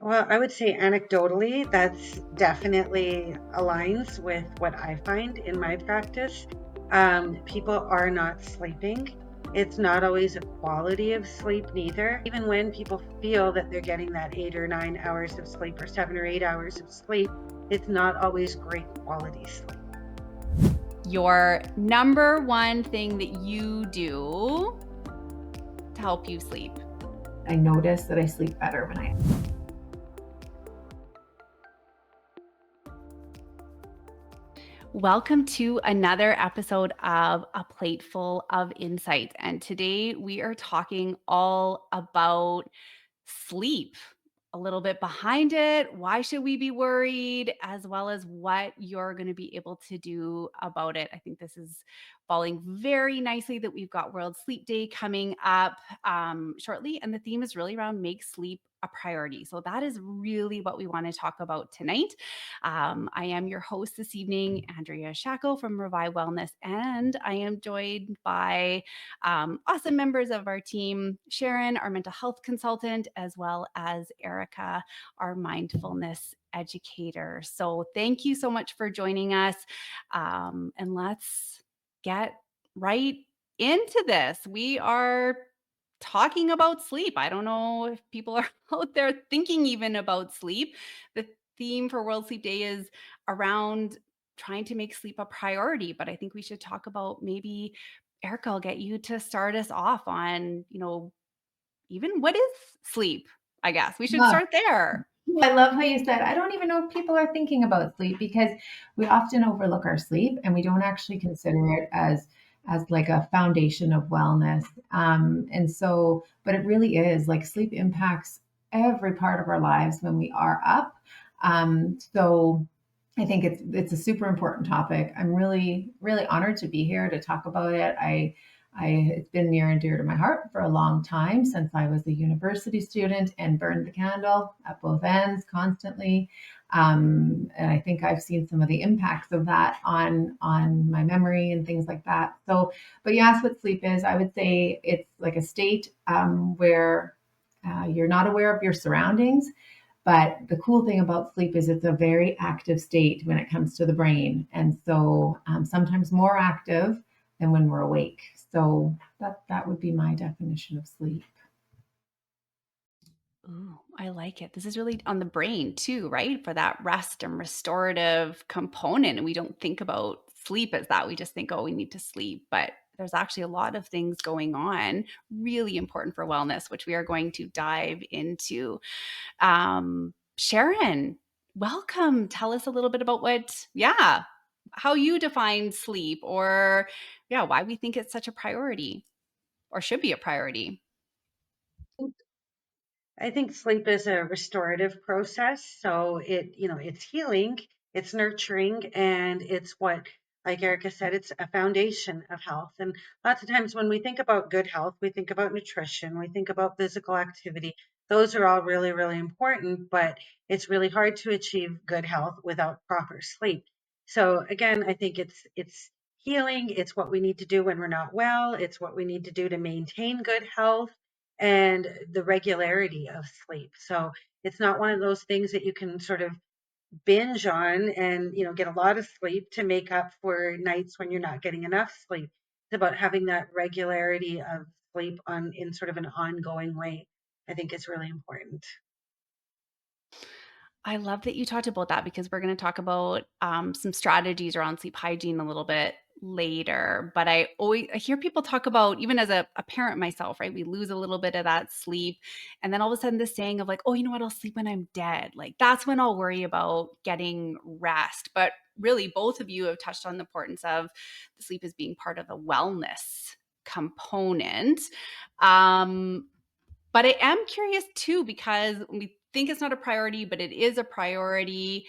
Well, I would say anecdotally, that's definitely aligns with what I find in my practice. People are not sleeping. It's not always a quality of sleep, neither. Even when people feel that they're getting that 8 or 9 hours of sleep or 7 or 8 hours of sleep, it's not always great quality sleep. Your number one thing that you do to help you sleep. I notice that I sleep better when I. Welcome to another episode of A Plateful of Insights. And today we are talking all about sleep, a little bit behind it. Why should we be worried? As well as what you're going to be able to do about it. I think this is falling very nicely that we've got World Sleep Day coming up shortly. And the theme is really around make sleep a priority. So that is really what we want to talk about tonight. I am your host this evening, Andrea Shackle from Revive Wellness, and I am joined by awesome members of our team, Sharon, our mental health consultant, as well as Erica, our mindfulness educator. So thank you so much for joining us. And let's get right into this. We are talking about sleep. I don't know if people are out there thinking even about sleep. The theme for World Sleep Day is around trying to make sleep a priority, but I think we should talk about maybe Erica, I'll get you to start us off on, even what is sleep? I guess we should Oh, start there. I love how you said, I don't even know if people are thinking about sleep because we often overlook our sleep and we don't actually consider it as like a foundation of wellness. And so, but it really is like sleep impacts every part of our lives when we are up. So I think it's a super important topic. I'm really, really honored to be here to talk about it. It's been near and dear to my heart for a long time since I was a university student and burned the candle at both ends constantly. And I think I've seen some of the impacts of that on my memory and things like that. So, but you asked what sleep is. I would say it's like a state where you're not aware of your surroundings. But the cool thing about sleep is it's a very active state when it comes to the brain. And so sometimes more active than when we're awake. So that would be my definition of sleep. Ooh, I like it. This is really on the brain too, right? For that rest and restorative component. And we don't think about sleep as that. We just think, oh, we need to sleep. But there's actually a lot of things going on, really important for wellness, which we are going to dive into. Sharon, welcome. Tell us a little bit about how you define sleep or, why we think it's such a priority or should be a priority. I think sleep is a restorative process. So it's healing, it's nurturing, and it's what, like Erica said, it's a foundation of health. And lots of times when we think about good health, we think about nutrition, we think about physical activity. Those are all really, really important, but it's really hard to achieve good health without proper sleep. So again, I think it's healing, it's what we need to do when we're not well, it's what we need to do to maintain good health and the regularity of sleep. So it's not one of those things that you can sort of binge on and get a lot of sleep to make up for nights when you're not getting enough sleep. It's about having that regularity of sleep on in sort of an ongoing way. I think is really important. I love that you talked about that because we're going to talk about some strategies around sleep hygiene a little bit later. But I hear people talk about, even as a parent myself, right? We lose a little bit of that sleep. And then all of a sudden, this saying of like, oh, you know what? I'll sleep when I'm dead. Like, that's when I'll worry about getting rest. But really, both of you have touched on the importance of the sleep as being part of the wellness component. But I am curious too, because we think it's not a priority, but it is a priority.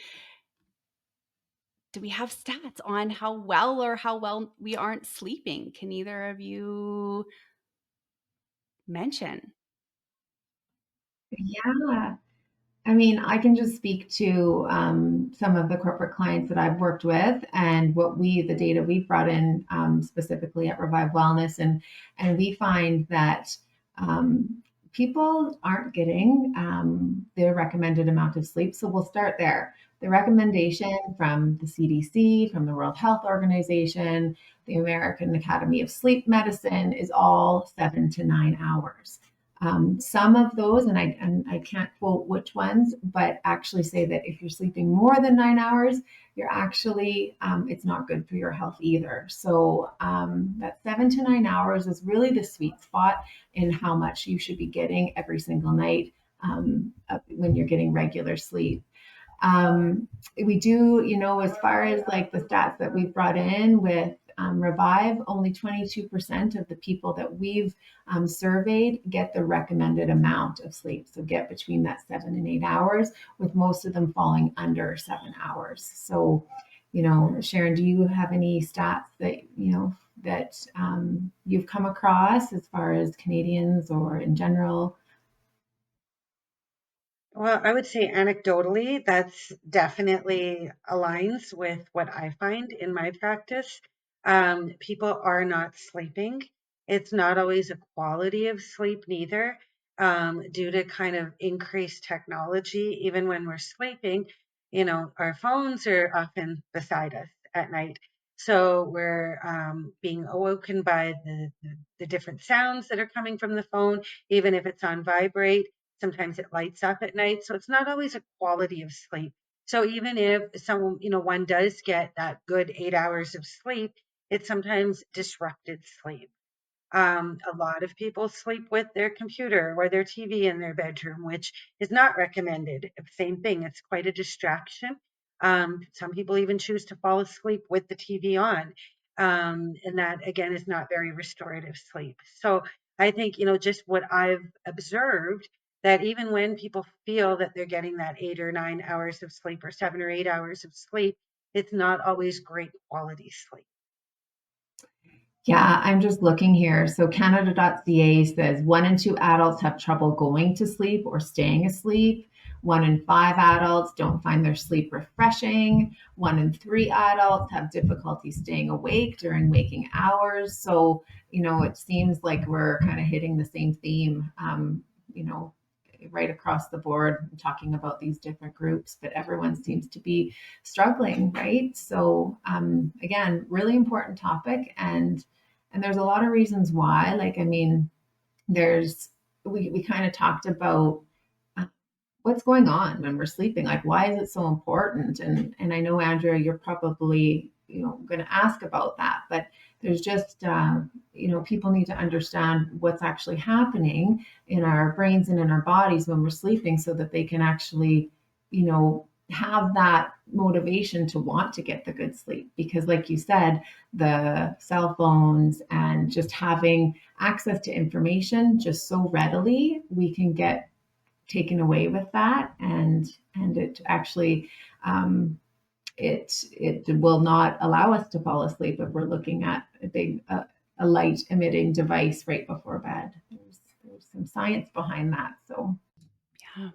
Do we have stats on how well or how well we aren't sleeping? Can either of you mention? Yeah. I mean, I can just speak to some of the corporate clients that I've worked with and the data we've brought in specifically at Revive Wellness, and we find that people aren't getting their recommended amount of sleep. So we'll start there. The recommendation from the CDC, from the World Health Organization, the American Academy of Sleep Medicine is all 7 to 9 hours. Some of those, and I can't quote which ones, but actually say that if you're sleeping more than 9 hours, you're actually, it's not good for your health either. So that 7 to 9 hours is really the sweet spot in how much you should be getting every single night when you're getting regular sleep. We do, as far as like the stats that we've brought in with Revive, only 22% of the people that we've surveyed get the recommended amount of sleep. So get between that 7 and 8 hours, with most of them falling under 7 hours. So, Sharon, do you have any stats that you've come across as far as Canadians or in general? Well, I would say anecdotally, that's definitely aligns with what I find in my practice. People are not sleeping. It's not always a quality of sleep neither, due to kind of increased technology. Even when we're sleeping, our phones are often beside us at night. So we're being awoken by the different sounds that are coming from the phone, even if it's on vibrate. Sometimes it lights up at night. So it's not always a quality of sleep. So even if one does get that good 8 hours of sleep, it's sometimes disrupted sleep. A lot of people sleep with their computer or their TV in their bedroom, which is not recommended. Same thing, it's quite a distraction. Some people even choose to fall asleep with the TV on. And that, again, is not very restorative sleep. So I think, just what I've observed, that even when people feel that they're getting that 8 or 9 hours of sleep or 7 or 8 hours of sleep, it's not always great quality sleep. Yeah, I'm just looking here. So Canada.ca says 1 in 2 adults have trouble going to sleep or staying asleep. 1 in 5 adults don't find their sleep refreshing. 1 in 3 adults have difficulty staying awake during waking hours. So, it seems like we're kind of hitting the same theme, you know, right across the board, talking about these different groups, but everyone seems to be struggling, right? So, again, really important topic, and there's a lot of reasons why. Like, I mean, there's we kind of talked about uh, what's going on when we're sleeping. Like, why is it so important? And I know, Andrea, you're probably going to ask about that, but there's just people need to understand what's actually happening in our brains and in our bodies when we're sleeping, so that they can actually have that motivation to want to get the good sleep. Because like you said, the cell phones and just having access to information just so readily, we can get taken away with that, and it actually it will not allow us to fall asleep if we're looking at a light emitting device right before bed. There's some science behind that. So Yeah.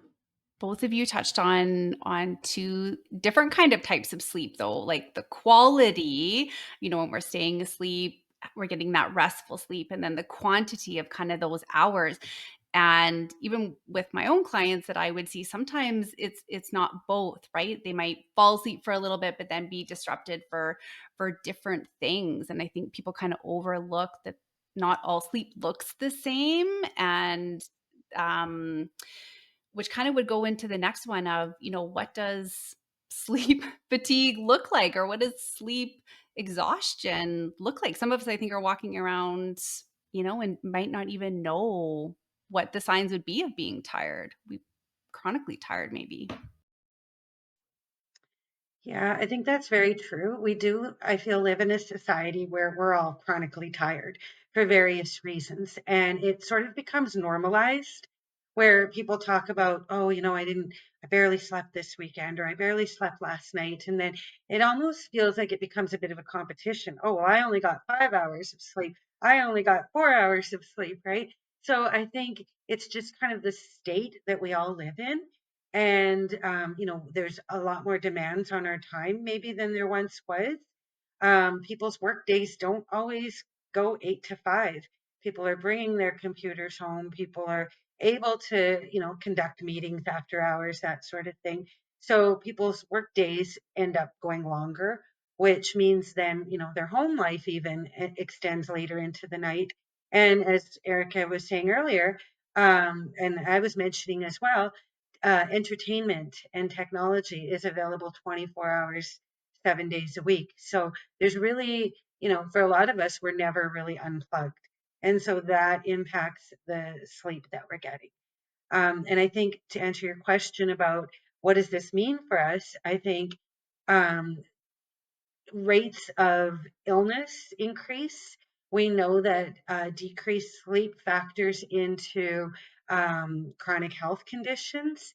Both of you touched on two different kind of types of sleep though, like the quality, when we're staying asleep, we're getting that restful sleep, and then the quantity of kind of those hours. And even with my own clients that I would see, sometimes it's not both, right? They might fall asleep for a little bit, but then be disrupted for different things. And I think people kind of overlook that not all sleep looks the same. And um which kind of would go into the next one of, what does sleep fatigue look like, or what does sleep exhaustion look like? Some of us, I think, are walking around, and might not even know what the signs would be of being tired. We chronically tired, maybe. Yeah, I think that's very true. We do, I feel, live in a society where we're all chronically tired for various reasons. And it sort of becomes normalized, where people talk about, oh, I barely slept this weekend, or I barely slept last night. And then it almost feels like it becomes a bit of a competition. Oh, well, I only got 5 hours of sleep. I only got 4 hours of sleep, right? So I think it's just kind of the state that we all live in. And there's a lot more demands on our time maybe than there once was. People's work days don't always go 8 to 5. People are bringing their computers home. People are able to, conduct meetings after hours, that sort of thing. So people's work days end up going longer, which means then, their home life even extends later into the night. And as Erica was saying earlier, and I was mentioning as well, entertainment and technology is available 24 hours, 7 days a week. So there's really, for a lot of us, we're never really unplugged. And so that impacts the sleep that we're getting. And I think to answer your question about what does this mean for us, I think um, rates of illness increase. We know that decreased sleep factors into chronic health conditions,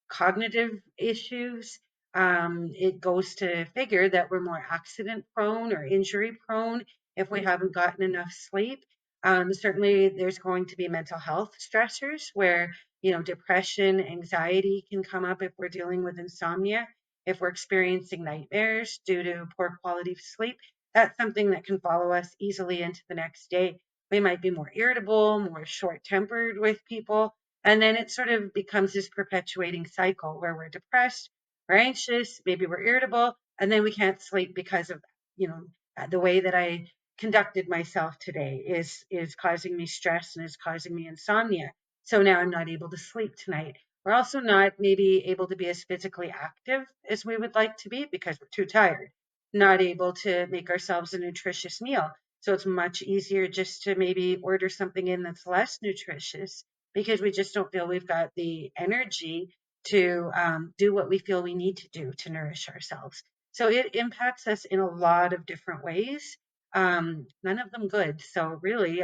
cognitive issues. It goes to figure that we're more accident prone or injury prone if we haven't gotten enough sleep. Certainly, there's going to be mental health stressors where, depression, anxiety can come up if we're dealing with insomnia, if we're experiencing nightmares due to poor quality of sleep. That's something that can follow us easily into the next day. We might be more irritable, more short tempered with people. And then it sort of becomes this perpetuating cycle where we're depressed, we're anxious, maybe we're irritable, and then we can't sleep because of that. The way that I conducted myself today is causing me stress and is causing me insomnia. So now I'm not able to sleep tonight. We're also not maybe able to be as physically active as we would like to be because we're too tired, not able to make ourselves a nutritious meal. So it's much easier just to maybe order something in that's less nutritious because we just don't feel we've got the energy to do what we feel we need to do to nourish ourselves. So it impacts us in a lot of different ways, none of them good. So really,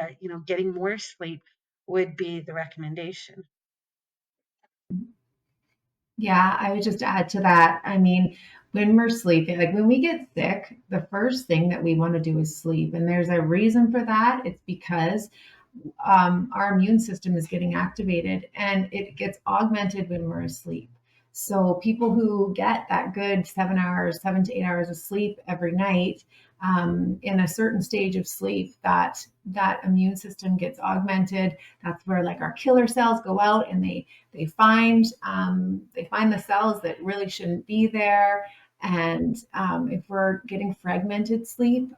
getting more sleep would be the recommendation. Yeah, I would just add to that. I mean, when we're sleeping, like when we get sick, the first thing that we want to do is sleep. And there's a reason for that. It's because our immune system is getting activated and it gets augmented when we're asleep. So people who get that good 7 hours, 7 to 8 hours of sleep every night, in a certain stage of sleep, that immune system gets augmented. That's where like our killer cells go out and they find the cells that really shouldn't be there. And if we're getting fragmented sleep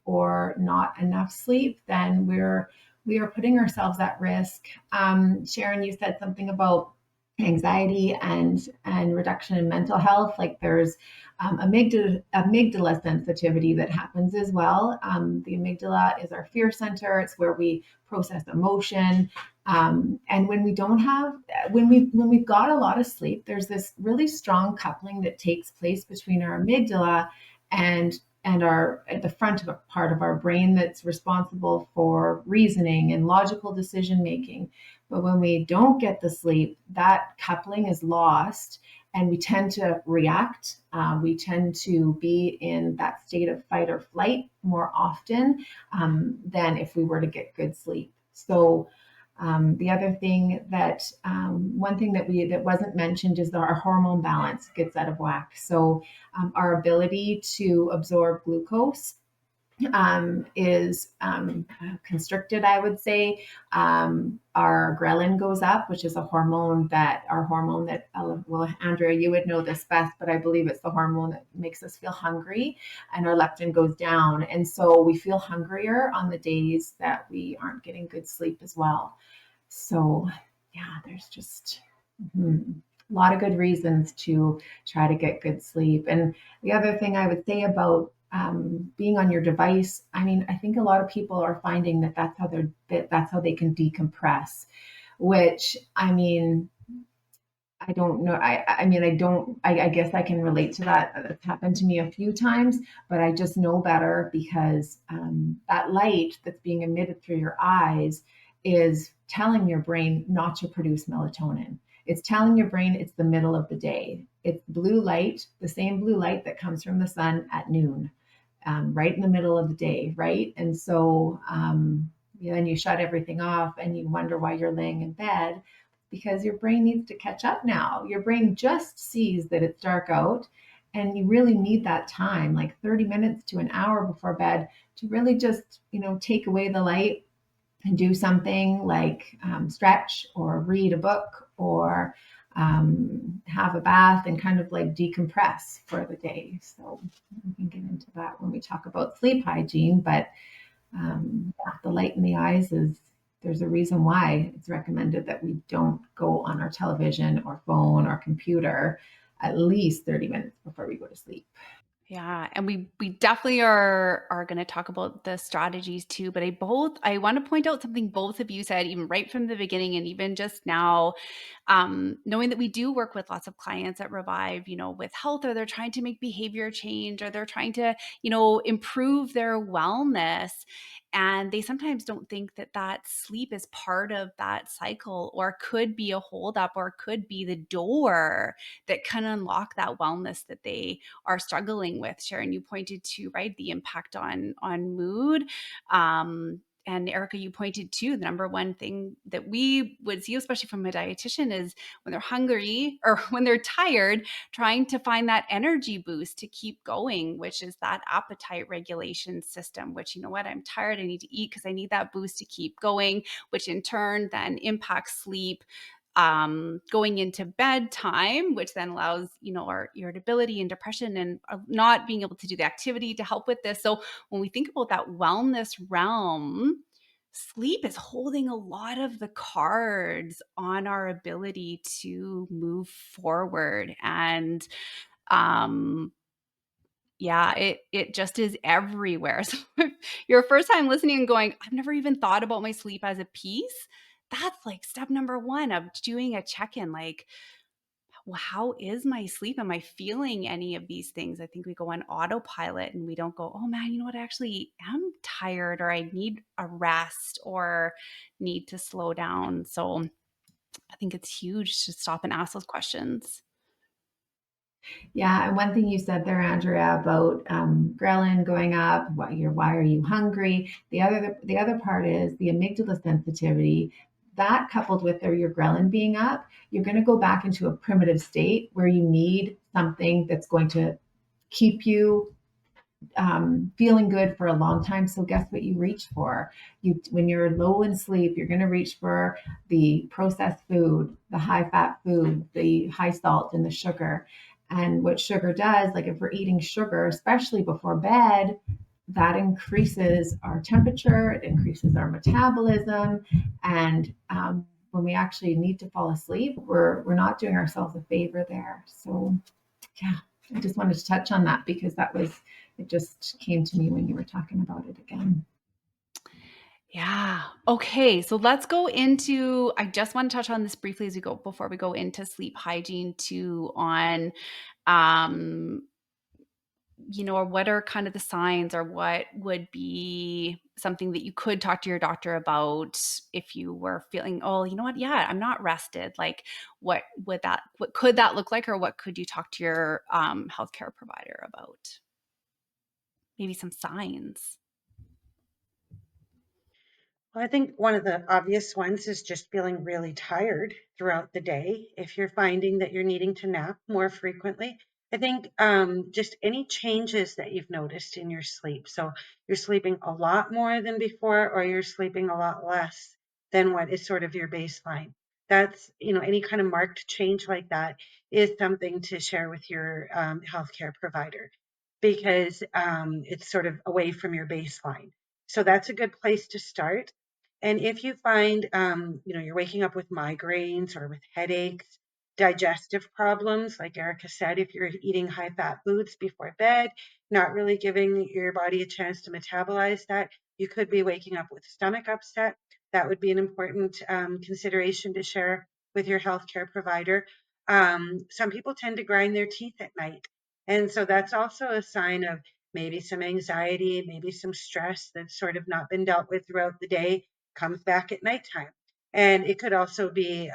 or not enough sleep, then we are putting ourselves at risk. Sharon, you said something about anxiety and reduction in mental health. Like there's amygdala sensitivity that happens as well. The amygdala is our fear center. It's where we process emotion. And when we don't have, when we've got a lot of sleep, there's this really strong coupling that takes place between our amygdala and our at the front of a part of our brain that's responsible for reasoning and logical decision making. But when we don't get the sleep, that coupling is lost, and we tend to react. We tend to be in that state of fight or flight more often than if we were to get good sleep. So the other thing that one thing that wasn't mentioned is that our hormone balance gets out of whack. So our ability to absorb glucose is constricted, I would say. Our ghrelin goes up, which is a hormone that well, Andrea, you would know this best, but I believe it's the hormone that makes us feel hungry, and our leptin goes down. And so we feel hungrier on the days that we aren't getting good sleep as well. So yeah, there's just a lot of good reasons to try to get good sleep. And the other thing I would say about being on your device, I mean, I think a lot of people are finding that that's how they can decompress. Which I mean, I don't know. I mean, I don't. I guess I can relate to that. It's happened to me a few times, but I just know better because that light that's being emitted through your eyes is telling your brain not to produce melatonin. It's telling your brain it's the middle of the day. It's blue light, the same blue light that comes from the sun at noon, right in the middle of the day, right? And so then you shut everything off and you wonder why you're laying in bed because your brain needs to catch up now. Your brain just sees that it's dark out, and you really need that time, like 30 minutes to an hour before bed, to really just, take away the light and do something like stretch or read a book or have a bath and kind of like decompress for the day. So we can get into that when we talk about sleep hygiene. But the light in the eyes is there's a reason why it's recommended that we don't go on our television or phone or computer at least 30 minutes before we go to sleep. Yeah, and we definitely are going to talk about the strategies too, but I want to point out something both of you said even right from the beginning and even just now, knowing that we do work with lots of clients at Revive, with health, or they're trying to make behavior change, or they're trying to, improve their wellness. And they sometimes don't think that sleep is part of that cycle, or could be a holdup, or could be the door that can unlock that wellness that they are struggling with. Sharon, you pointed to, right, the impact on mood. And Erica, you pointed to the number one thing that we would see, especially from a dietitian, is when they're hungry or when they're tired, trying to find that energy boost to keep going, which is that appetite regulation system, which, I'm tired, I need to eat because I need that boost to keep going, which in turn then impacts sleep, going into bedtime, which then allows, our irritability and depression and not being able to do the activity to help with this. So when we think about that wellness realm, sleep is holding a lot of the cards on our ability to move forward. And yeah, it just is everywhere. So if your first time listening and going, I've never even thought about my sleep as a piece. That's like step number one of doing a check-in. Like, well, how is my sleep? Am I feeling any of these things? I think we go on autopilot and we don't go, oh man, you know what? I actually am tired, or I need a rest, or need to slow down. So I think it's huge to stop and ask those questions. Yeah, and one thing you said there, Andrea, about ghrelin going up. Why are you hungry? The other part is the amygdala sensitivity. That coupled with your ghrelin being up, you're going to go back into a primitive state where you need something that's going to keep you feeling good for a long time. So guess what you reach for? When you're low in sleep, you're going to reach for the processed food, the high fat food, the high salt, and the sugar. And what sugar does, like if we're eating sugar, especially before bed, that increases our temperature, it increases our metabolism, and when we actually need to fall asleep, we're not doing ourselves a favor there. So yeah, I just wanted to touch on that because it just came to me when you were talking about it again. Yeah. Okay. So let's go into, I just want to touch on this briefly as we go, before we go into sleep hygiene too, on, um, or what are kind of the signs, or what would be something that you could talk to your doctor about if you were feeling, oh, you know what? Yeah, I'm not rested. Like, what could that look like? Or what could you talk to your healthcare provider about? Maybe some signs. Well, I think one of the obvious ones is just feeling really tired throughout the day. If you're finding that you're needing to nap more frequently, I think just any changes that you've noticed in your sleep. So you're sleeping a lot more than before, or you're sleeping a lot less than what is sort of your baseline. That's, any kind of marked change like that is something to share with your healthcare provider, because it's sort of away from your baseline. So that's a good place to start. And if you find, you're waking up with migraines or with headaches, digestive problems, like Erica said, if you're eating high fat foods before bed, not really giving your body a chance to metabolize that, you could be waking up with stomach upset. That would be an important consideration to share with your healthcare provider. Some people tend to grind their teeth at night. And so that's also a sign of maybe some anxiety, maybe some stress that's sort of not been dealt with throughout the day, comes back at nighttime. And it could also be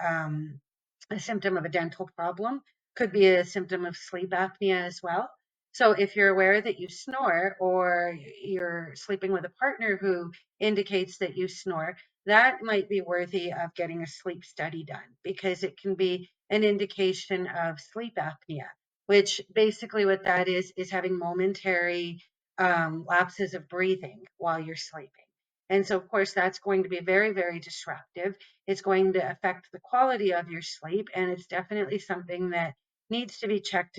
a symptom of a dental problem, could be a symptom of sleep apnea as well. So if you're aware that you snore, or you're sleeping with a partner who indicates that you snore, that might be worthy of getting a sleep study done, because it can be an indication of sleep apnea, which basically what that is having momentary lapses of breathing while you're sleeping. And so, of course, that's going to be very, very disruptive. It's going to affect the quality of your sleep. And it's definitely something that needs to be checked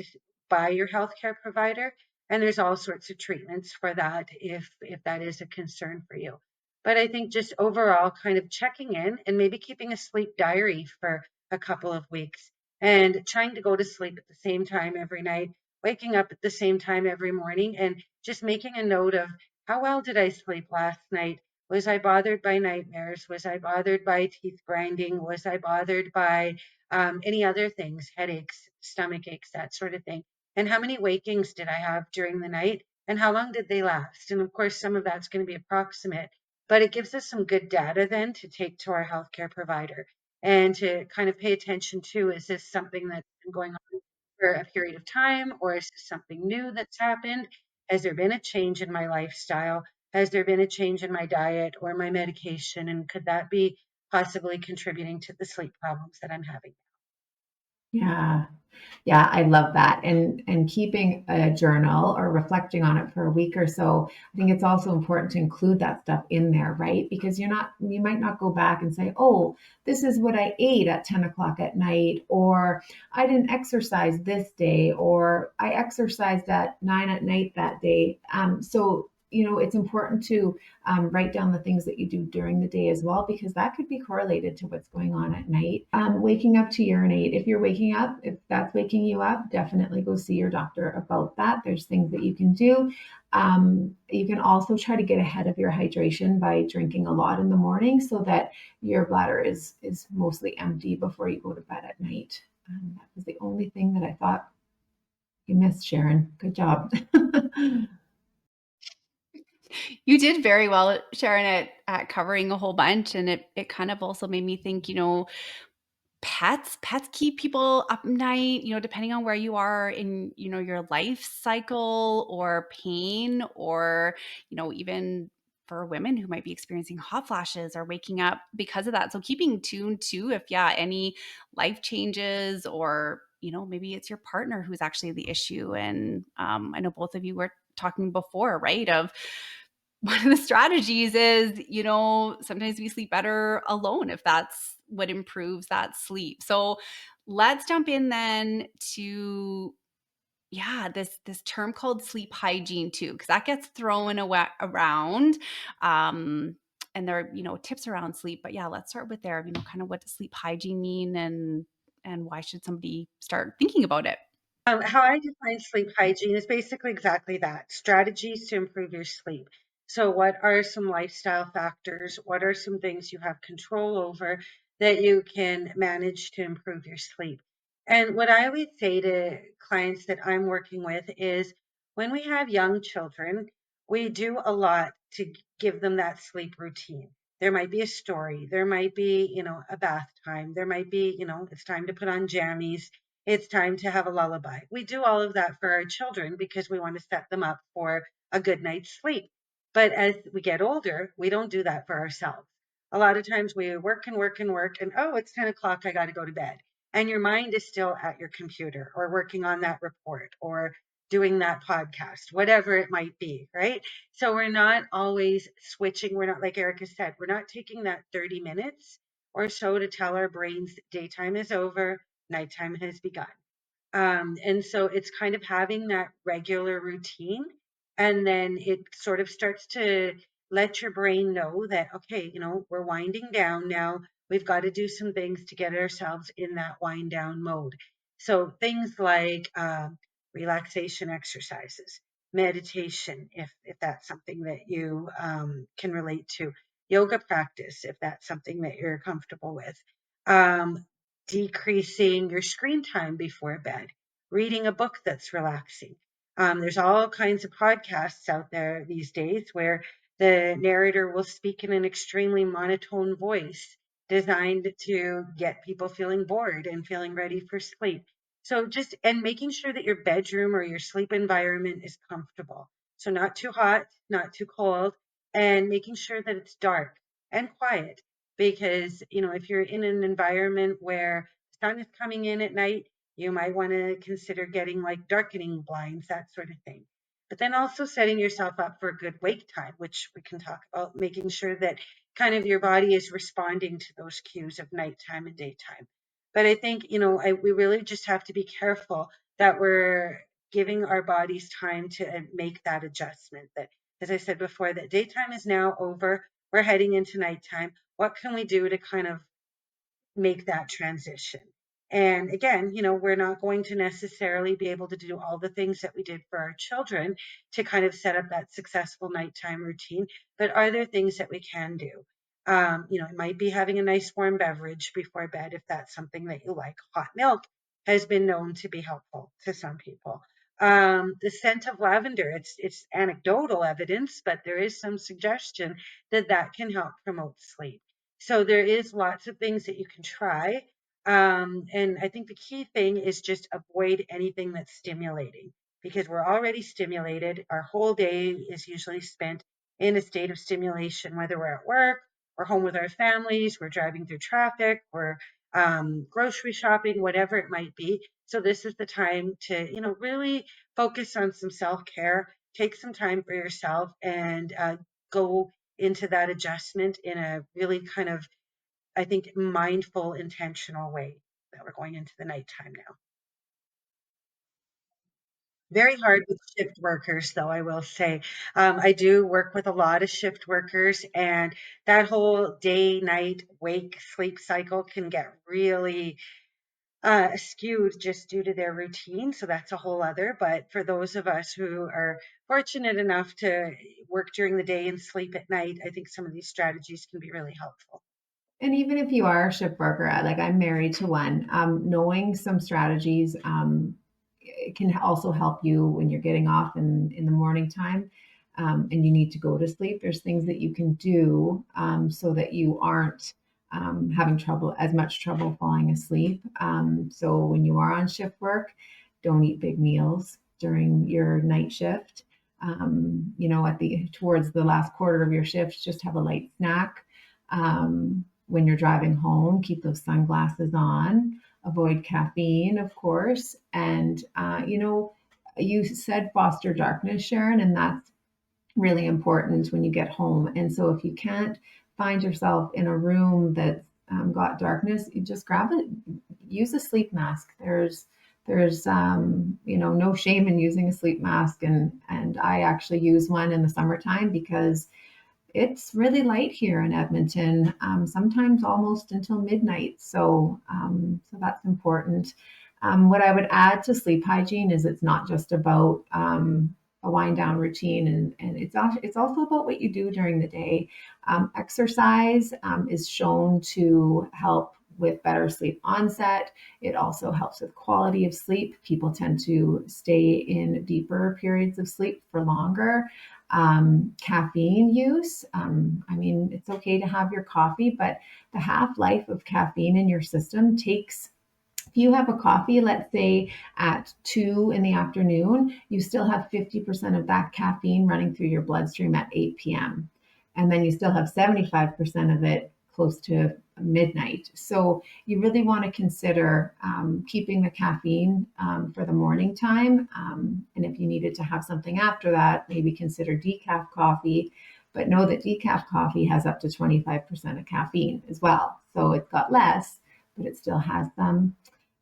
by your healthcare provider. And there's all sorts of treatments for that if that is a concern for you. But I think just overall kind of checking in and maybe keeping a sleep diary for a couple of weeks and trying to go to sleep at the same time every night, waking up at the same time every morning, and just making a note of how well did I sleep last night? Was I bothered by nightmares? Was I bothered by teeth grinding? Was I bothered by any other things, headaches, stomach aches, that sort of thing? And how many wakings did I have during the night? And how long did they last? And of course, some of that's going to be approximate, but it gives us some good data then to take to our healthcare provider and to kind of pay attention to, is this something that's been going on for a period of time, or is this something new that's happened? Has there been a change in my lifestyle? Has there been a change in my diet or my medication? And could that be possibly contributing to the sleep problems that I'm having? Yeah. Yeah, I love that. And keeping a journal or reflecting on it for a week or so, I think it's also important to include that stuff in there, right? Because you might not go back and say, oh, this is what I ate at 10 o'clock at night, or I didn't exercise this day, or I exercised at 9 at night that day. It's important to write down the things that you do during the day as well, because that could be correlated to what's going on at night. Waking up to urinate. If you're waking up, if that's waking you up, definitely go see your doctor about that. There's things that you can do. You can also try to get ahead of your hydration by drinking a lot in the morning so that your bladder is mostly empty before you go to bed at night. That was the only thing that I thought you missed, Sharon. Good job. You did very well, Sharon, at covering a whole bunch, and it kind of also made me think, pets keep people up at night, depending on where you are in, your life cycle or pain, or, even for women who might be experiencing hot flashes or waking up because of that. So keeping tuned to if, yeah, any life changes, or, maybe it's your partner who's actually the issue. And I know both of you were talking before, right? Of one of the strategies is, sometimes we sleep better alone if that's what improves that sleep. So let's jump in then to, yeah, this term called sleep hygiene too, because that gets thrown around. And there are, tips around sleep. But yeah, let's start with there, kind of what does sleep hygiene mean, and why should somebody start thinking about it? How I define sleep hygiene is basically exactly that, strategies to improve your sleep. So, what are some lifestyle factors? What are some things you have control over that you can manage to improve your sleep? And what I always say to clients that I'm working with is when we have young children, we do a lot to give them that sleep routine. There might be a story, there might be, a bath time, there might be, it's time to put on jammies, it's time to have a lullaby. We do all of that for our children because we want to set them up for a good night's sleep. But as we get older, we don't do that for ourselves. A lot of times we work and work and work, and oh, it's 10 o'clock, I got to go to bed. And your mind is still at your computer or working on that report or doing that podcast, whatever it might be, right? So we're not always switching. We're not, like Erica said, we're not taking that 30 minutes or so to tell our brains daytime is over, nighttime has begun. And so it's kind of having that regular routine. And then it sort of starts to let your brain know that, okay, we're winding down now. We've got to do some things to get ourselves in that wind down mode. So things like relaxation exercises, meditation, if that's something that you can relate to, yoga practice, if that's something that you're comfortable with. Um, Decreasing your screen time before bed, reading a book that's relaxing. There's all kinds of podcasts out there these days where the narrator will speak in an extremely monotone voice designed to get people feeling bored and feeling ready for sleep. So and making sure that your bedroom or your sleep environment is comfortable. So not too hot, not too cold, and making sure that it's dark and quiet, because if you're in an environment where the sun is coming in at night, you might want to consider getting like darkening blinds, that sort of thing. but then also setting yourself up for a good wake time, which we can talk about, making sure that kind of your body is responding to those cues of nighttime and daytime. But I think, we really just have to be careful that we're giving our bodies time to make that adjustment. That, as I said before, that daytime is now over. We're heading into nighttime. What can we do to kind of make that transition? And again, we're not going to necessarily be able to do all the things that we did for our children to kind of set up that successful nighttime routine, but are there things that we can do? It might be having a nice warm beverage before bed if that's something that you like. Hot milk has been known to be helpful to some people. The scent of lavender, it's anecdotal evidence, but there is some suggestion that that can help promote sleep. So there is lots of things that you can try. And I think the key thing is just avoid anything that's stimulating because we're already stimulated. Our whole day is usually spent in a state of stimulation, whether we're at work, we're home with our families, we're driving through traffic, we're grocery shopping, whatever it might be. So this is the time to, really focus on some self-care, take some time for yourself and go into that adjustment in a really kind of, I think, mindful, intentional way that we're going into the nighttime now. Very hard with shift workers, though, I will say. I do work with a lot of shift workers, and that whole day, night, wake, sleep cycle can get really skewed just due to their routine. So that's a whole other. But for those of us who are fortunate enough to work during the day and sleep at night, I think some of these strategies can be really helpful. And even if you are a shift worker, like I'm married to one, knowing some strategies it can also help you when you're getting off in the morning time and you need to go to sleep. There's things that you can do so that you aren't having as much trouble falling asleep. So when you are on shift work, don't eat big meals during your night shift. At the towards the last quarter of your shift, just have a light snack. When you're driving home, keep those sunglasses on, avoid caffeine, of course. And, you said foster darkness, Sharon, and that's really important when you get home. And so if you can't find yourself in a room that's got darkness, you just grab it, use a sleep mask. There's no shame in using a sleep mask. And I actually use one in the summertime because it's really light here in Edmonton, sometimes almost until midnight. So that's important. What I would add to sleep hygiene is it's not just about a wind down routine, and it's also about what you do during the day. Exercise is shown to help with better sleep onset. It also helps with quality of sleep. People tend to stay in deeper periods of sleep for longer. Caffeine use. I mean, it's okay to have your coffee, but the half life of caffeine in your system takes, if you have a coffee, let's say at 2 in the afternoon, you still have 50% of that caffeine running through your bloodstream at 8 p.m. And then you still have 75% of it close to midnight. So you really want to consider keeping the caffeine for the morning time. And if you needed to have something after that, maybe consider decaf coffee. But know that decaf coffee has up to 25% of caffeine as well. So it's got less, but it still has some.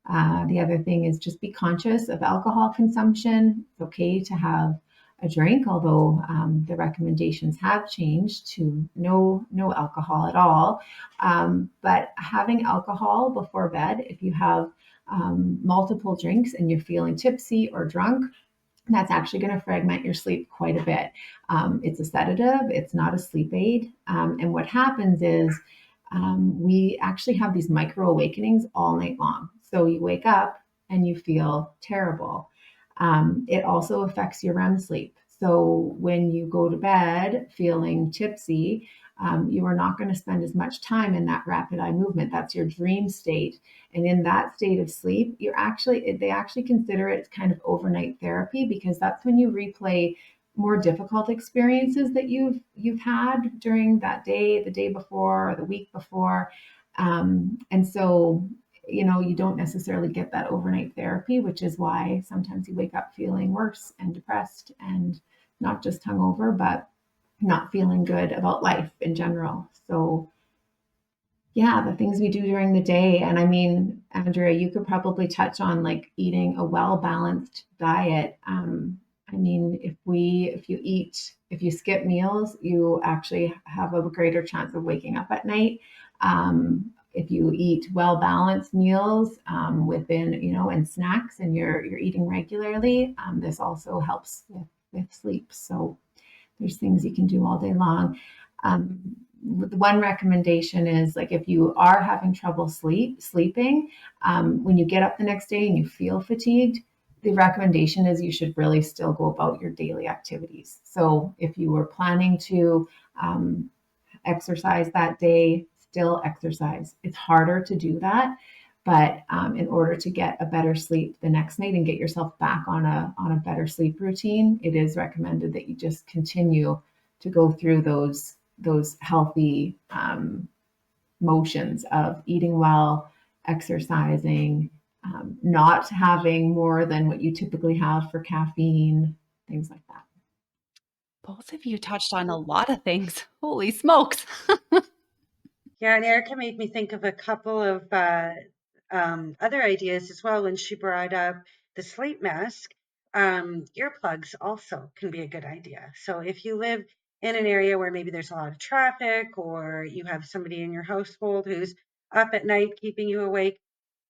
The other thing is just be conscious of alcohol consumption. It's okay to have a drink, although the recommendations have changed to no alcohol at all. But having alcohol before bed, if you have multiple drinks and you're feeling tipsy or drunk, that's actually going to fragment your sleep quite a bit. It's a sedative, it's not a sleep aid. And what happens is we actually have these micro awakenings all night long. So you wake up and you feel terrible. It also affects your REM sleep. So when you go to bed feeling tipsy, you are not going to spend as much time in that rapid eye movement. That's your dream state. And in that state of sleep, they actually consider it kind of overnight therapy because that's when you replay more difficult experiences that you've had during that day, the day before, or the week before. And so you don't necessarily get that overnight therapy, which is why sometimes you wake up feeling worse and depressed and not just hungover, but not feeling good about life in general. So yeah, the things we do during the day. And I mean, Andrea, you could probably touch on like eating a well balanced diet. I mean, if you skip meals, you actually have a greater chance of waking up at night. If you eat well balanced meals within, and snacks, and you're eating regularly, this also helps with sleep. So there's things you can do all day long. Um, One recommendation is like if you are having trouble sleeping, when you get up the next day and you feel fatigued, the recommendation is you should really still go about your daily activities. So if you were planning to exercise that day, still exercise. It's harder to do that, but in order to get a better sleep the next night and get yourself back on a better sleep routine, it is recommended that you just continue to go through those healthy motions of eating well, exercising, not having more than what you typically have for caffeine, things like that. Both of you touched on a lot of things. Holy smokes. Yeah, and Erica made me think of a couple of other ideas as well when she brought up the sleep mask. Earplugs also can be a good idea. So if you live in an area where maybe there's a lot of traffic, or you have somebody in your household who's up at night keeping you awake,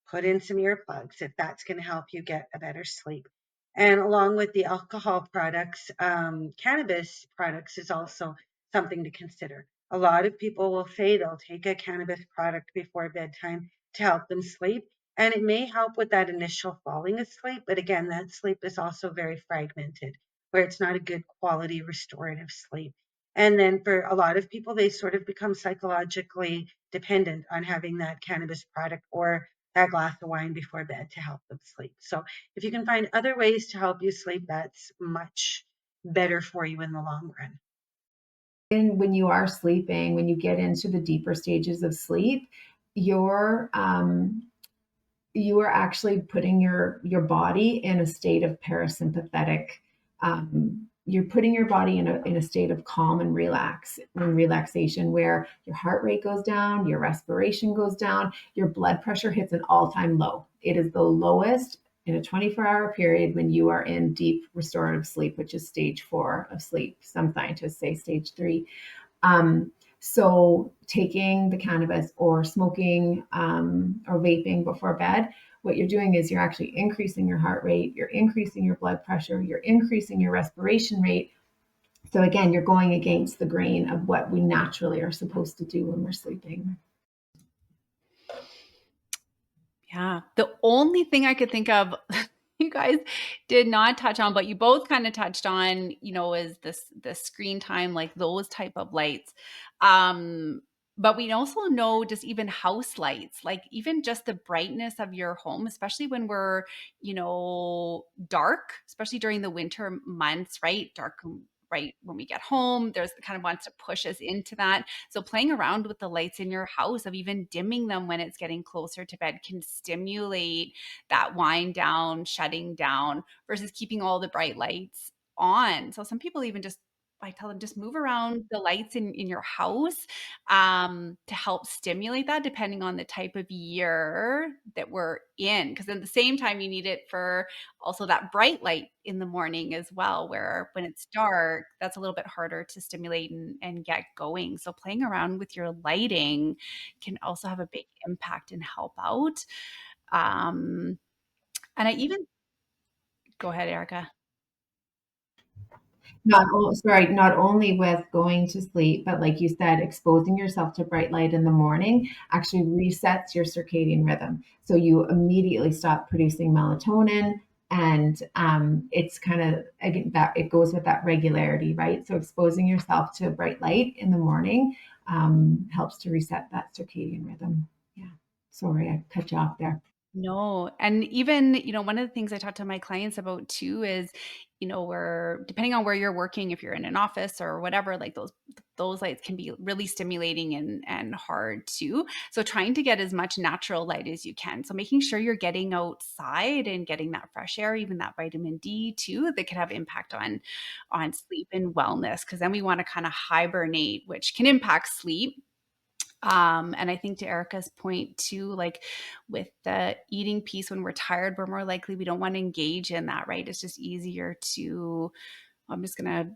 put in some earplugs if that's going to help you get a better sleep. And along with the alcohol products, cannabis products is also something to consider. A lot of people will say they'll take a cannabis product before bedtime to help them sleep. And it may help with that initial falling asleep. But again, that sleep is also very fragmented, where it's not a good quality restorative sleep. And then for a lot of people, they sort of become psychologically dependent on having that cannabis product or that glass of wine before bed to help them sleep. So if you can find other ways to help you sleep, that's much better for you in the long run. And when you are sleeping, when you get into the deeper stages of sleep, you're you are actually putting your body in a state of parasympathetic. You're putting your body in a state of calm and relaxation, where your heart rate goes down, your respiration goes down, your blood pressure hits an all-time low. It is the lowest in a 24-hour period when you are in deep restorative sleep, which is stage 4 of sleep. Some scientists say stage 3. So taking the cannabis or smoking or vaping before bed, what you're doing is you're actually increasing your heart rate, you're increasing your blood pressure, you're increasing your respiration rate. So again, you're going against the grain of what we naturally are supposed to do when we're sleeping. Yeah. The only thing I could think of you guys did not touch on, but you both kind of touched on, is the screen time, like those type of lights. But we also know just even house lights, like even just the brightness of your home, especially when we're, dark, especially during the winter months, right? Dark right when we get home. There's kind of wants to push us into that. So playing around with the lights in your house, of even dimming them when it's getting closer to bed, can stimulate that wind down, shutting down, versus keeping all the bright lights on. So some people even just, I tell them, just move around the lights in your house to help stimulate that, depending on the type of year that we're in. Because at the same time, you need it for also that bright light in the morning as well, where when it's dark, that's a little bit harder to stimulate and get going. So playing around with your lighting can also have a big impact and help out. And I even go ahead, Erica. Not only with going to sleep, but like you said, exposing yourself to bright light in the morning actually resets your circadian rhythm. So you immediately stop producing melatonin, and it's kind of, again, that it goes with that regularity, right? So exposing yourself to bright light in the morning helps to reset that circadian rhythm. Yeah. Sorry, I cut you off there. No, and even, one of the things I talk to my clients about too is, where depending on where you're working, if you're in an office or whatever, like those lights can be really stimulating and hard too. So trying to get as much natural light as you can. So making sure you're getting outside and getting that fresh air, even that vitamin D too, that can have impact on sleep and wellness. Because then we want to kind of hibernate, which can impact sleep. And I think to Erica's point too, like with the eating piece, when we're tired, we're more likely we don't want to engage in that, right? It's just easier to, I'm just gonna,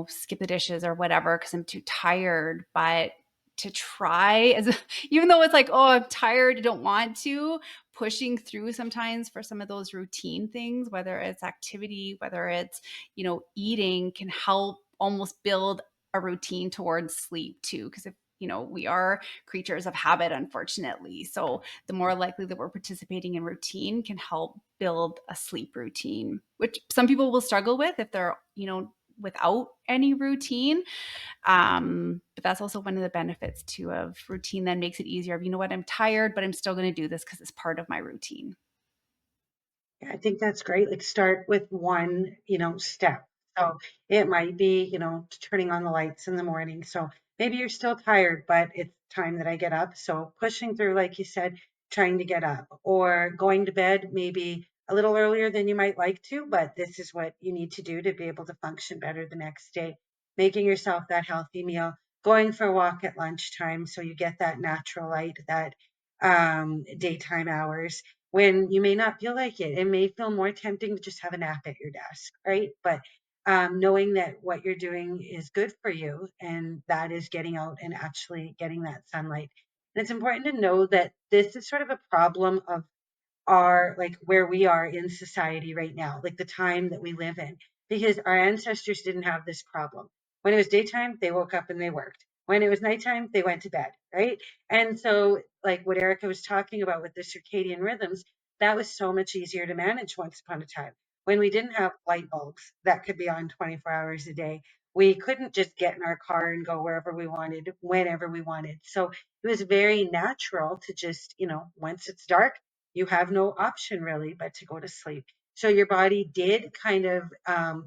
skip the dishes or whatever because I'm too tired. But to try as even though it's like, oh, I'm tired, I don't want to, pushing through sometimes for some of those routine things, whether it's activity, whether it's, eating, can help almost build a routine towards sleep too. Because if we are creatures of habit, unfortunately. So the more likely that we're participating in routine can help build a sleep routine, which some people will struggle with if they're, without any routine. But that's also one of the benefits too of routine, then makes it easier. You know what? I'm tired, but I'm still going to do this because it's part of my routine. Yeah, I think that's great. Like start with one, step. So it might be, turning on the lights in the morning. So maybe you're still tired, but it's time that I get up. So pushing through, like you said, trying to get up or going to bed maybe a little earlier than you might like to, but this is what you need to do to be able to function better the next day. Making yourself that healthy meal, going for a walk at lunchtime so you get that natural light, that daytime hours when you may not feel like it. It may feel more tempting to just have a nap at your desk, right? But knowing that what you're doing is good for you and that is getting out and actually getting that sunlight. And it's important to know that this is sort of a problem of are like where we are in society right now, like the time that we live in, because our ancestors didn't have this problem. When it was daytime, they woke up and they worked. When it was nighttime, they went to bed, right? And so, like what Erica was talking about with the circadian rhythms, that was so much easier to manage once upon a time. When we didn't have light bulbs that could be on 24 hours a day, we couldn't just get in our car and go wherever we wanted, whenever we wanted. So it was very natural to just, once it's dark, you have no option really but to go to sleep. So your body did kind of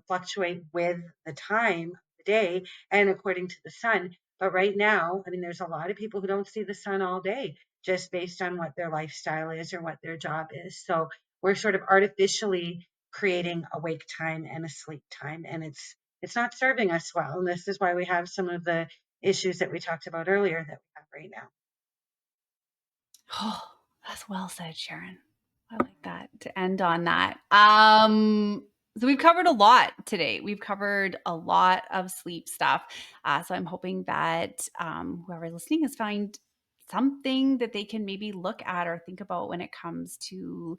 fluctuate with the time of the day and according to the sun. But right now, I mean, there's a lot of people who don't see the sun all day just based on what their lifestyle is or what their job is. So we're sort of artificially creating a wake time and a sleep time, and it's not serving us well. And this is why we have some of the issues that we talked about earlier that we have right now. Oh, that's well said, Sharon. I like that to end on that. So we've covered a lot today. We've covered a lot of sleep stuff. So I'm hoping that whoever listening has found something that they can maybe look at or think about when it comes to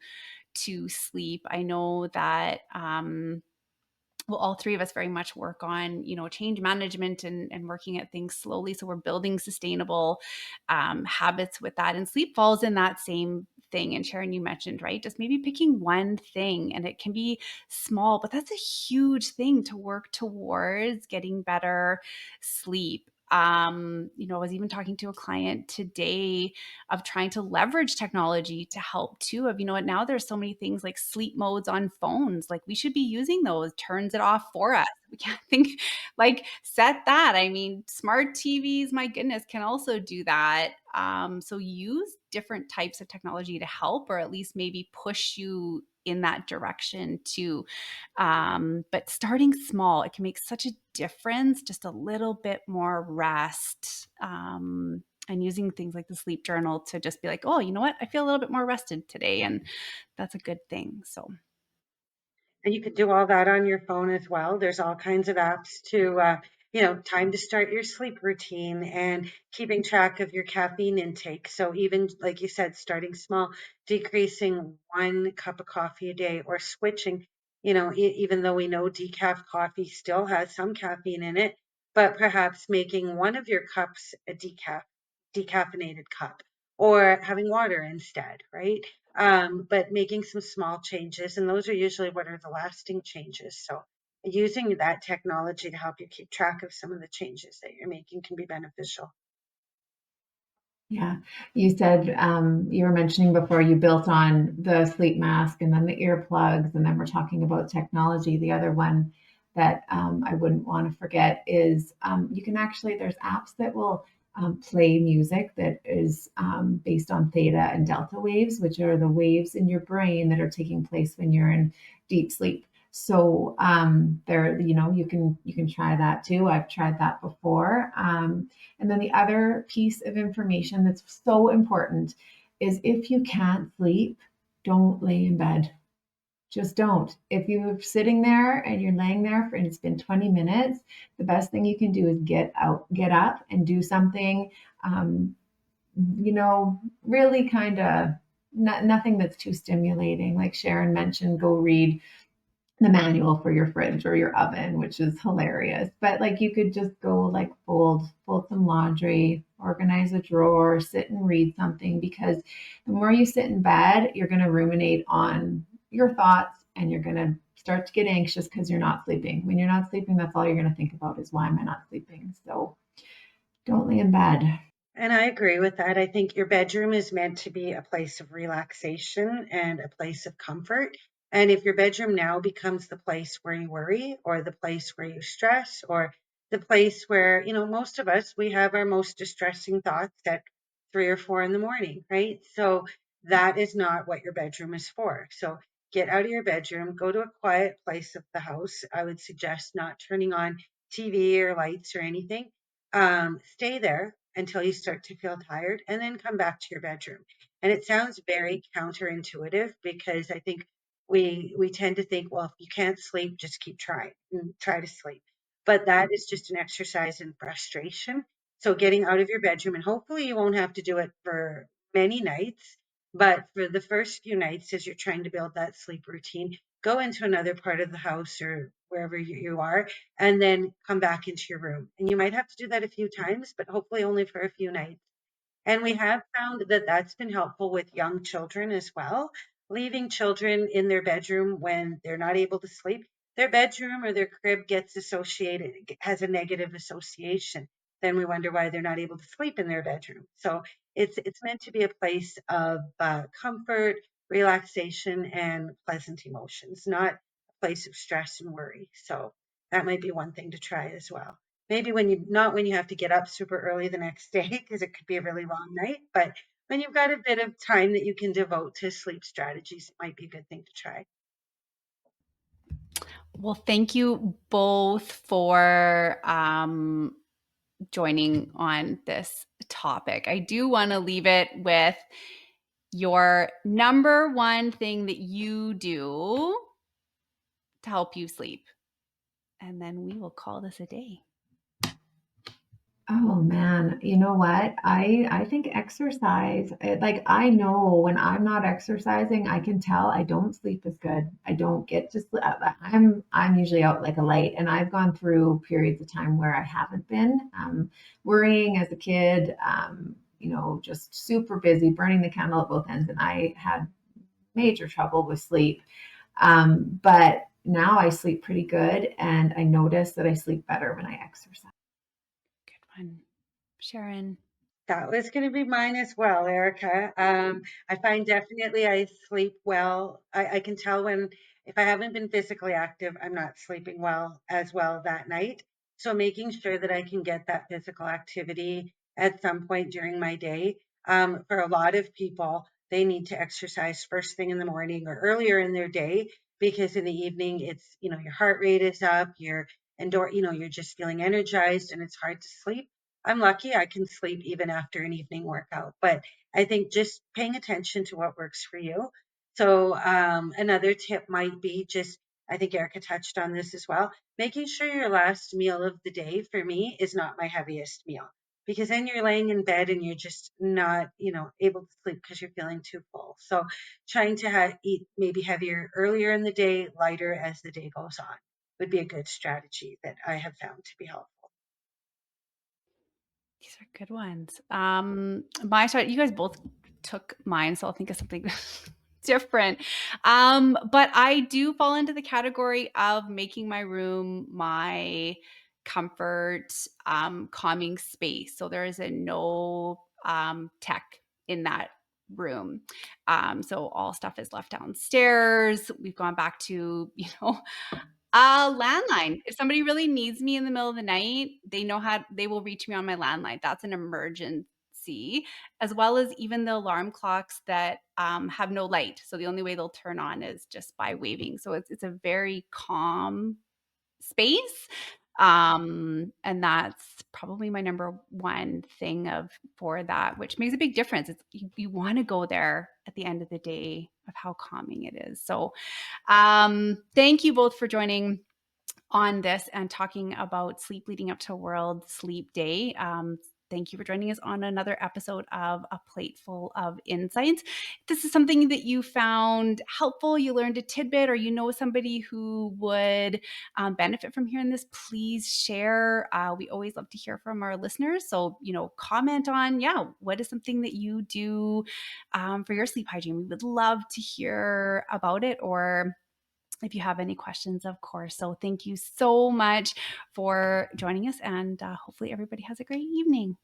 sleep. I know that well, all three of us very much work on, change management and working at things slowly. So we're building sustainable habits with that. And sleep falls in that same thing. And Sharon, you mentioned, right? Just maybe picking one thing, and it can be small, but that's a huge thing to work towards getting better sleep. I was even talking to a client today of trying to leverage technology to help too. Of, what, now there's so many things like sleep modes on phones. Like we should be using those, turns it off for us. We can't think like set that. I mean, smart TVs, my goodness, can also do that. So use different types of technology to help, or at least maybe push you in that direction too. But starting small, it can make such a difference, just a little bit more rest. And using things like the sleep journal to just be like, oh, you know what? I feel a little bit more rested today. And that's a good thing. So, And you could do all that on your phone as well. There's all kinds of apps to, time to start your sleep routine and keeping track of your caffeine intake. So even like you said, starting small, decreasing 1 cup of coffee a day or switching, even though we know decaf coffee still has some caffeine in it, but perhaps making one of your cups a decaffeinated cup or having water instead, right? But making some small changes, and those are usually what are the lasting changes. So using that technology to help you keep track of some of the changes that you're making can be beneficial. Yeah. You said, you were mentioning before you built on the sleep mask and then the earplugs, and then we're talking about technology. The other one that I wouldn't want to forget is you can actually, there's apps that will play music that is based on theta and delta waves, which are the waves in your brain that are taking place when you're in deep sleep. So there, you can try that too. I've tried that before. And then the other piece of information that's so important is if you can't sleep, don't lay in bed. Just don't. If you're sitting there and you're laying there and it's been 20 minutes, the best thing you can do is get out, get up and do something, um, really kind of nothing that's too stimulating. Like Sharon mentioned, go read the manual for your fridge or your oven, which is hilarious. But like you could just go like fold some laundry, organize a drawer, sit and read something because the more you sit in bed, you're going to ruminate on your thoughts and you're going to start to get anxious because you're not sleeping. When you're not sleeping, that's all you're going to think about is why am I not sleeping? So don't lay in bed. And I agree with that. I think your bedroom is meant to be a place of relaxation and a place of comfort. And if your bedroom now becomes the place where you worry or the place where you stress or the place where, most of us, we have our most distressing thoughts at 3 or 4 in the morning, right? So that is not what your bedroom is for. So get out of your bedroom, go to a quiet place of the house. I would suggest not turning on TV or lights or anything. Stay there until you start to feel tired and then come back to your bedroom. And it sounds very counterintuitive because I think we tend to think, well, if you can't sleep, just keep trying and try to sleep. But that is just an exercise in frustration. So getting out of your bedroom, and hopefully you won't have to do it for many nights, but for the first few nights as you're trying to build that sleep routine, go into another part of the house or wherever you are and then come back into your room. And you might have to do that a few times, but hopefully only for a few nights. And we have found that that's been helpful with young children as well. Leaving children in their bedroom when they're not able to sleep, their bedroom or their crib gets associated, has a negative association. Then we wonder why they're not able to sleep in their bedroom. So it's meant to be a place of comfort, relaxation, and pleasant emotions, not a place of stress and worry. So that might be one thing to try as well. Maybe when you not when you have to get up super early the next day because it could be a really long night, but when you've got a bit of time that you can devote to sleep strategies, it might be a good thing to try. Well, thank you both for joining on this topic. I do want to leave it with your number one thing that you do to help you sleep. And then we will call this a day. Oh man, you know what? I think exercise, like I know when I'm not exercising, I can tell I don't sleep as good. I don't get to sleep. I'm usually out like a light, and I've gone through periods of time where I haven't been worrying as a kid, just super busy, burning the candle at both ends, and I had major trouble with sleep. But now I sleep pretty good, and I notice that I sleep better when I exercise. Good one. Sharon. That was gonna be mine as well, Erica. I find definitely I sleep well. I can tell when if I haven't been physically active, I'm not sleeping well that night. So making sure that I can get that physical activity at some point during my day. For a lot of people, they need to exercise first thing in the morning or earlier in their day because in the evening it's, your heart rate is up, you're just feeling energized and it's hard to sleep. I'm lucky I can sleep even after an evening workout, but I think just paying attention to what works for you. So, another tip might be just, I think Erica touched on this as well, making sure your last meal of the day for me is not my heaviest meal because then you're laying in bed and you're just not, able to sleep because you're feeling too full. So, trying to eat maybe heavier earlier in the day, lighter as the day goes on would be a good strategy that I have found to be helpful. These are good ones. My start, you guys both took mine, so I'll think of something different. But I do fall into the category of making my room my comfort, calming space. So there is a no tech in that room. So all stuff is left downstairs. We've gone back to, a landline. If somebody really needs me in the middle of the night, they will reach me on my landline. That's an emergency, as well as even the alarm clocks that have no light. So the only way they'll turn on is just by waving. So it's a very calm space. And that's probably my number one thing for that, which makes a big difference. It's you want to go there at the end of the day of how calming it is. So thank you both for joining on this and talking about sleep leading up to World Sleep Day. Thank you for joining us on another episode of A Plateful of Insights. If this is something that you found helpful, you learned a tidbit, or you know somebody who would benefit from hearing this, please share. We always love to hear from our listeners. So, comment on, what is something that you do for your sleep hygiene? We would love to hear about it, or if you have any questions, of course. So thank you so much for joining us, and hopefully everybody has a great evening.